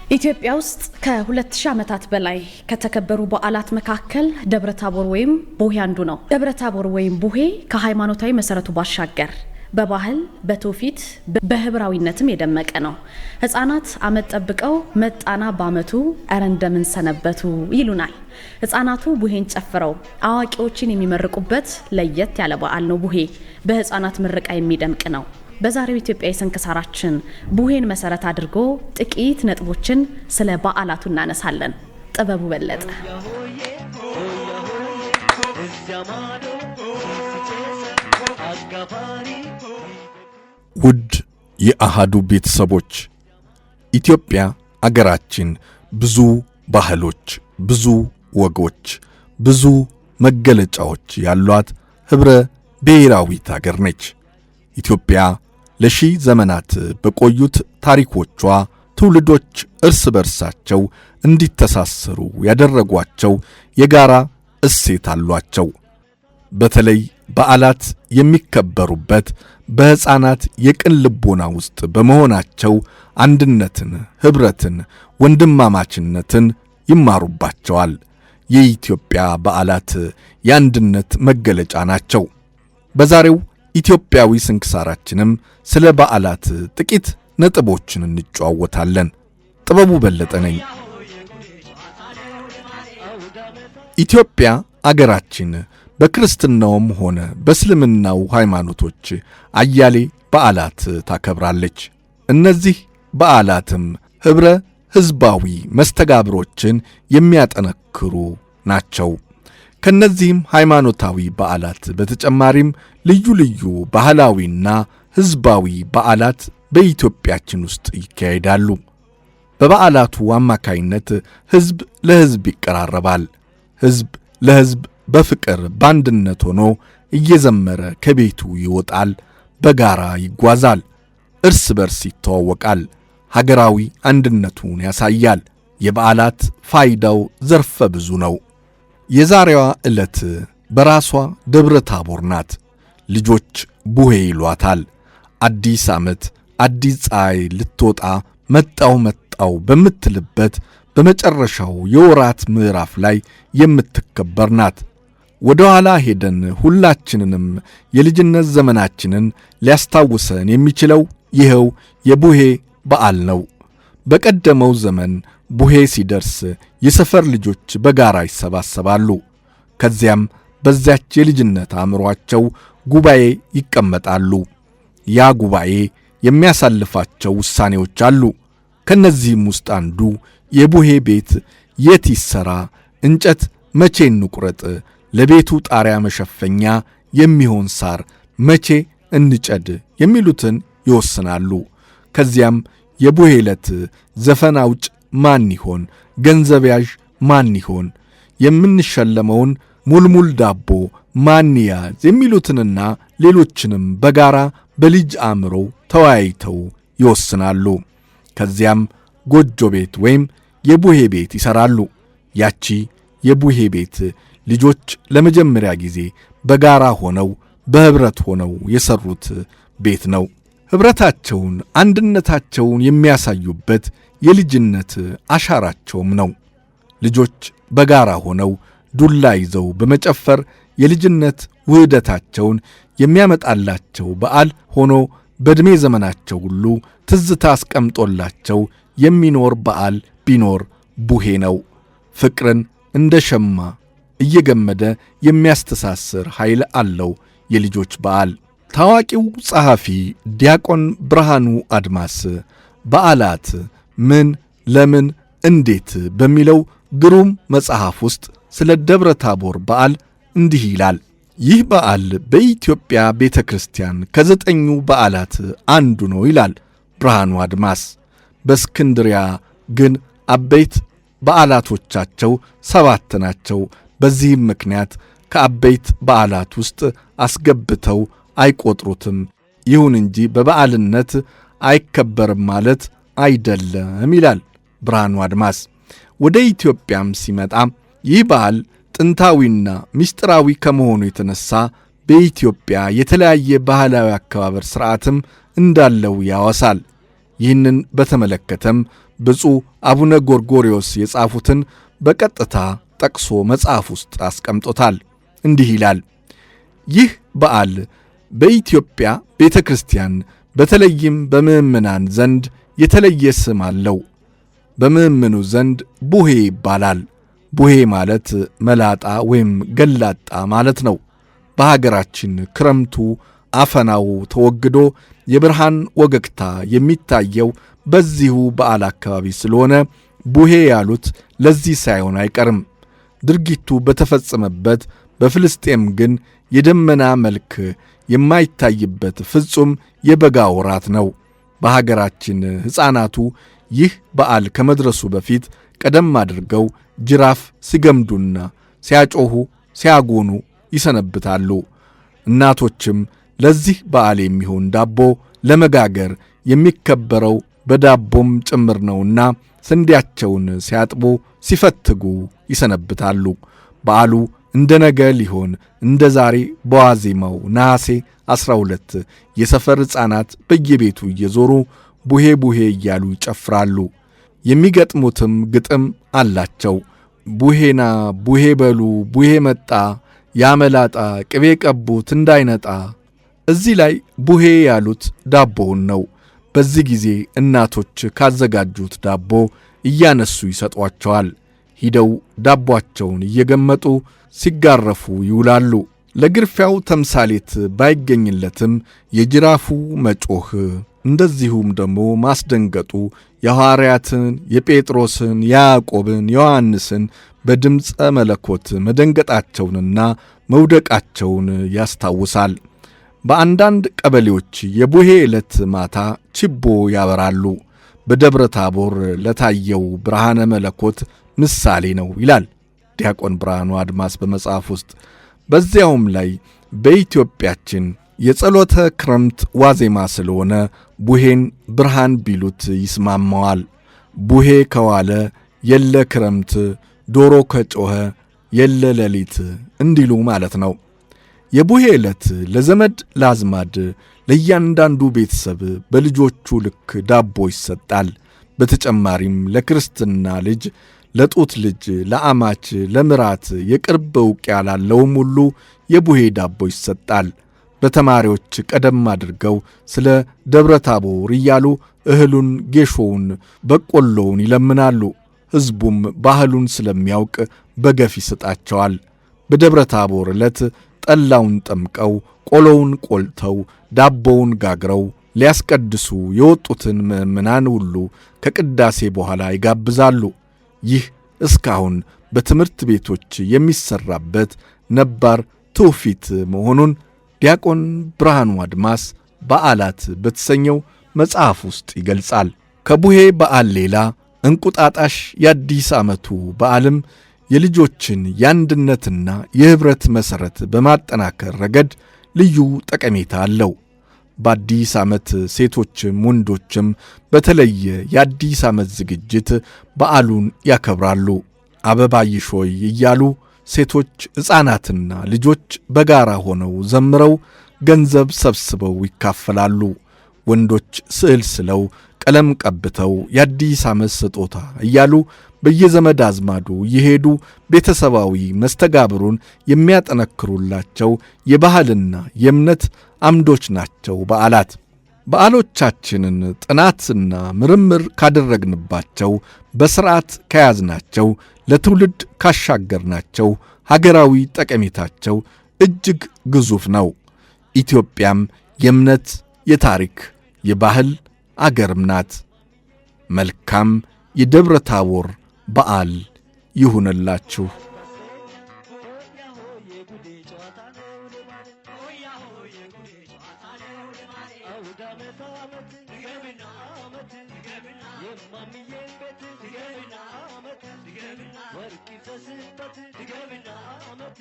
ኢትዮጵያ ውስጥ ከ2000 ዓመታት በላይ ከተከበሩ በዓላት መካከል ደብረታቦር ወይም ቡሄ አንዱ ነው። ደብረታቦር ወይም ቡሄ ከሃይማኖታዊ መሰረቱ ባሻገር በባህል በትውፊት በህብራዊነትም የደመቀ ነው። ህፃናት አመት ጠብቀው መጣና በአመቱ አረ እንደምን ሰነበቱ ይሉናል። ህፃናቱ ቡሄን ጨፍረው አዋቂዎችን የሚመርቁበት ለየት ያለ በዓል ነው። ቡሄ በህፃናት ምርቃ የሚደምቅ ነው። በዛሬው ኢትዮጵያ የሰንክሳራችን ቡሄን መሰረት አድርጎ ጥቂት ነጥቦችን ስለ በዓላቱ እናነሳለን። ጥበቡ በለጠ። ውድ የአሃዱ ቤተሰቦች፣ ኢትዮጵያ አገራችን ብዙ ባህሎች፣ ብዙ ወጎች፣ ብዙ መገለጫዎች ያሏት ህብረ ብሔራዊት አገር ነች። ኢትዮጵያ ለሺህ ዘመናት በቆዩት ታሪኮቿ ትውልዶች እርስ በርሳቸው እንዲተሳሰሩ ያደረጓቸው የጋራ እሴት አሏቸው። በተለይ በዓላት የሚከበሩበት በሕፃናት የቅን ልቦና ውስጥ በመሆናቸው አንድነትን፣ ኅብረትን፣ ወንድማማችነትን ይማሩባቸዋል። የኢትዮጵያ በዓላት የአንድነት መገለጫ ናቸው። በዛሬው ኢትዮጵያዊ ስንክሳራችንም ስለ በዓላት ጥቂት ነጥቦችን እንጨዋወታለን። ጥበቡ በለጠ ነኝ። ኢትዮጵያ አገራችን በክርስትናውም ሆነ በእስልምናው ሃይማኖቶች አያሌ በዓላት ታከብራለች። እነዚህ በዓላትም ኅብረ ሕዝባዊ መስተጋብሮችን የሚያጠነክሩ ናቸው። ከነዚህም ሃይማኖታዊ በዓላት በተጨማሪም ልዩ ልዩ ባህላዊና ሕዝባዊ በዓላት በኢትዮጵያችን ውስጥ ይካሄዳሉ። በበዓላቱ አማካይነት ሕዝብ ለሕዝብ ይቀራረባል። ሕዝብ ለሕዝብ በፍቅር በአንድነት ሆኖ እየዘመረ ከቤቱ ይወጣል፣ በጋራ ይጓዛል፣ እርስ በርስ ይተዋወቃል፣ ሀገራዊ አንድነቱን ያሳያል። የበዓላት ፋይዳው ዘርፈ ብዙ ነው። የዛሬዋ ዕለት በራሷ ደብረታቦር ናት። ልጆች ቡሄ ይሏታል። አዲስ ዓመት አዲስ ፀሐይ ልትወጣ መጣው በምትልበት በመጨረሻው የወራት ምዕራፍ ላይ የምትከበር ናት። ወደ ኋላ ሄደን ሁላችንንም የልጅነት ዘመናችንን ሊያስታውሰን የሚችለው ይኸው የቡሄ በዓል ነው። በቀደመው ዘመን ቡሄ ሲደርስ የሰፈር ልጆች በጋራ ይሰባሰባሉ። ከዚያም በዚያች የልጅነት አእምሮአቸው ጉባኤ ይቀመጣሉ። ያ ጉባኤ የሚያሳልፋቸው ውሳኔዎች አሉ። ከነዚህም ውስጥ አንዱ የቡሄ ቤት የት ይሰራ፣ እንጨት መቼ እንቁረጥ፣ ለቤቱ ጣሪያ መሸፈኛ የሚሆን ሳር መቼ እንጨድ የሚሉትን ይወስናሉ። ከዚያም የቡሄ ዕለት ዘፈን አውጭ ማን ይሆን፣ ገንዘብ ያዥ ማን ይሆን፣ የምንሸለመውን ሙልሙል ዳቦ ማን ያዝ የሚሉትንና ሌሎችንም በጋራ በልጅ አእምሮ ተወያይተው ይወስናሉ። ከዚያም ጎጆ ቤት ወይም የቡሄ ቤት ይሠራሉ። ያቺ የቡሄ ቤት ልጆች ለመጀመሪያ ጊዜ በጋራ ሆነው በኅብረት ሆነው የሠሩት ቤት ነው። ኅብረታቸውን አንድነታቸውን የሚያሳዩበት የልጅነት አሻራቸውም ነው። ልጆች በጋራ ሆነው ዱላ ይዘው በመጨፈር የልጅነት ውህደታቸውን የሚያመጣላቸው በዓል ሆኖ በዕድሜ ዘመናቸው ሁሉ ትዝታ አስቀምጦላቸው የሚኖር በዓል ቢኖር ቡሄ ነው። ፍቅርን እንደ ሸማ እየገመደ የሚያስተሳስር ኃይል አለው የልጆች በዓል። ታዋቂው ጸሐፊ ዲያቆን ብርሃኑ አድማስ በዓላት ምን፣ ለምን፣ እንዴት በሚለው ግሩም መጽሐፍ ውስጥ ስለ ደብረ ታቦር በዓል እንዲህ ይላል። ይህ በዓል በኢትዮጵያ ቤተ ክርስቲያን ከ9 በዓላት አንዱ ነው ይላል ብርሃኑ አድማስ። በእስክንድሪያ ግን አበይት በዓላቶቻቸው 7 ናቸው። በዚህም ምክንያት ከአበይት በዓላት ውስጥ አስገብተው አይቆጥሩትም። ይሁን እንጂ በበዓልነት አይከበርም ማለት አይደለም ይላል ብርሃኑ አድማስ። ወደ ኢትዮጵያም ሲመጣ ይህ በዓል ጥንታዊና ምስጢራዊ ከመሆኑ የተነሳ በኢትዮጵያ የተለያየ ባህላዊ አከባበር ሥርዓትም እንዳለው ያወሳል። ይህንን በተመለከተም ብፁዕ አቡነ ጎርጎርዮስ የጻፉትን በቀጥታ ጠቅሶ መጽሐፍ ውስጥ አስቀምጦታል። እንዲህ ይላል። ይህ በዓል በኢትዮጵያ ቤተ ክርስቲያን በተለይም በምእምናን ዘንድ የተለየ ስም አለው። በምእምኑ ዘንድ ቡሄ ይባላል። ቡሄ ማለት መላጣ ወይም ገላጣ ማለት ነው። በሀገራችን ክረምቱ አፈናው ተወግዶ የብርሃን ወገግታ የሚታየው በዚሁ በዓል አካባቢ ስለሆነ ቡሄ ያሉት ለዚህ ሳይሆን አይቀርም። ድርጊቱ በተፈጸመበት በፍልስጤም ግን የደመና መልክ የማይታይበት ፍጹም የበጋ ወራት ነው። በሀገራችን ሕፃናቱ ይህ በዓል ከመድረሱ በፊት ቀደም አድርገው ጅራፍ ሲገምዱና ሲያጮኹ ሲያጎኑ ይሰነብታሉ። እናቶችም ለዚህ በዓል የሚሆን ዳቦ ለመጋገር የሚከበረው በዳቦም ጭምር ነውና ስንዴያቸውን ሲያጥቡ ሲፈትጉ ይሰነብታሉ። በዓሉ እንደ ነገ ሊሆን እንደ ዛሬ በዋዜማው ነሐሴ 12 የሰፈር ሕፃናት በየቤቱ እየዞሩ ቡሄ ቡሄ እያሉ ይጨፍራሉ። የሚገጥሙትም ግጥም አላቸው። ቡሄና ቡሄ በሉ ቡሄ መጣ ያመላጣ ቅቤ ቀቡት እንዳይነጣ። እዚህ ላይ ቡሄ ያሉት ዳቦውን ነው። በዚህ ጊዜ እናቶች ካዘጋጁት ዳቦ እያነሱ ይሰጧቸዋል። ሂደው ዳቦአቸውን እየገመጡ ሲጋረፉ ይውላሉ። ለግርፊያው ተምሳሌት ባይገኝለትም የጅራፉ መጮህ እንደዚሁም ደግሞ ማስደንገጡ የሐዋርያትን የጴጥሮስን፣ የያዕቆብን፣ ዮሐንስን በድምፀ መለኮት መደንገጣቸውንና መውደቃቸውን ያስታውሳል። በአንዳንድ ቀበሌዎች የቡሄ ዕለት ማታ ችቦ ያበራሉ። በደብረ ታቦር ለታየው ብርሃነ መለኮት ምሳሌ ነው ይላል ዲያቆን ብርሃኑ አድማስ በመጽሐፍ ውስጥ። በዚያውም ላይ በኢትዮጵያችን የጸሎተ ክረምት ዋዜማ ስለሆነ ቡሄን ብርሃን ቢሉት ይስማማዋል። ቡሄ ከዋለ የለ ክረምት፣ ዶሮ ከጮኸ የለ ሌሊት እንዲሉ ማለት ነው። የቡሄ ዕለት ለዘመድ ለአዝማድ ለእያንዳንዱ ቤተሰብ በልጆቹ ልክ ዳቦ ይሰጣል። በተጨማሪም ለክርስትና ልጅ፣ ለጡት ልጅ፣ ለአማች፣ ለምራት የቅርብ ዕውቅያ ላለውም ሁሉ የቡሄ ዳቦ ይሰጣል። በተማሪዎች ቀደም አድርገው ስለ ደብረ ታቦር እያሉ እህሉን፣ ጌሾውን፣ በቆሎውን ይለምናሉ። ሕዝቡም ባህሉን ስለሚያውቅ በገፍ ይሰጣቸዋል። በደብረ ታቦር ዕለት ጠላውን ጠምቀው ቆሎውን ቆልተው ዳቦውን ጋግረው ሊያስቀድሱ የወጡትን ምእምናን ሁሉ ከቅዳሴ በኋላ ይጋብዛሉ። ይህ እስካሁን በትምህርት ቤቶች የሚሰራበት ነባር ትውፊት መሆኑን ዲያቆን ብርሃኑ አድማስ በዓላት በተሰኘው መጽሐፍ ውስጥ ይገልጻል። ከቡሄ በዓል ሌላ እንቁጣጣሽ የአዲስ ዓመቱ በዓልም የልጆችን የአንድነትና የኅብረት መሠረት በማጠናከር ረገድ ልዩ ጠቀሜታ አለው። በአዲስ ዓመት ሴቶችም ወንዶችም በተለየ የአዲስ ዓመት ዝግጅት በዓሉን ያከብራሉ። አበባይሾይ እያሉ ሴቶች ሕፃናትና ልጆች በጋራ ሆነው ዘምረው ገንዘብ ሰብስበው ይካፈላሉ። ወንዶች ስዕል ስለው ቀለም ቀብተው የአዲስ ዓመት ስጦታ እያሉ በየዘመድ አዝማዱ የሄዱ ቤተሰባዊ መስተጋብሩን የሚያጠነክሩላቸው የባህልና የእምነት አምዶች ናቸው በዓላት። በዓሎቻችንን ጥናትና ምርምር ካደረግንባቸው፣ በሥርዓት ከያዝናቸው፣ ለትውልድ ካሻገርናቸው ሀገራዊ ጠቀሜታቸው እጅግ ግዙፍ ነው። ኢትዮጵያም የእምነት፣ የታሪክ፣ የባህል አገርም ናት። መልካም የደብረ ታቦር በዓል ይሁንላችሁ። ወርቅ ይፈስበት ድገምና አመት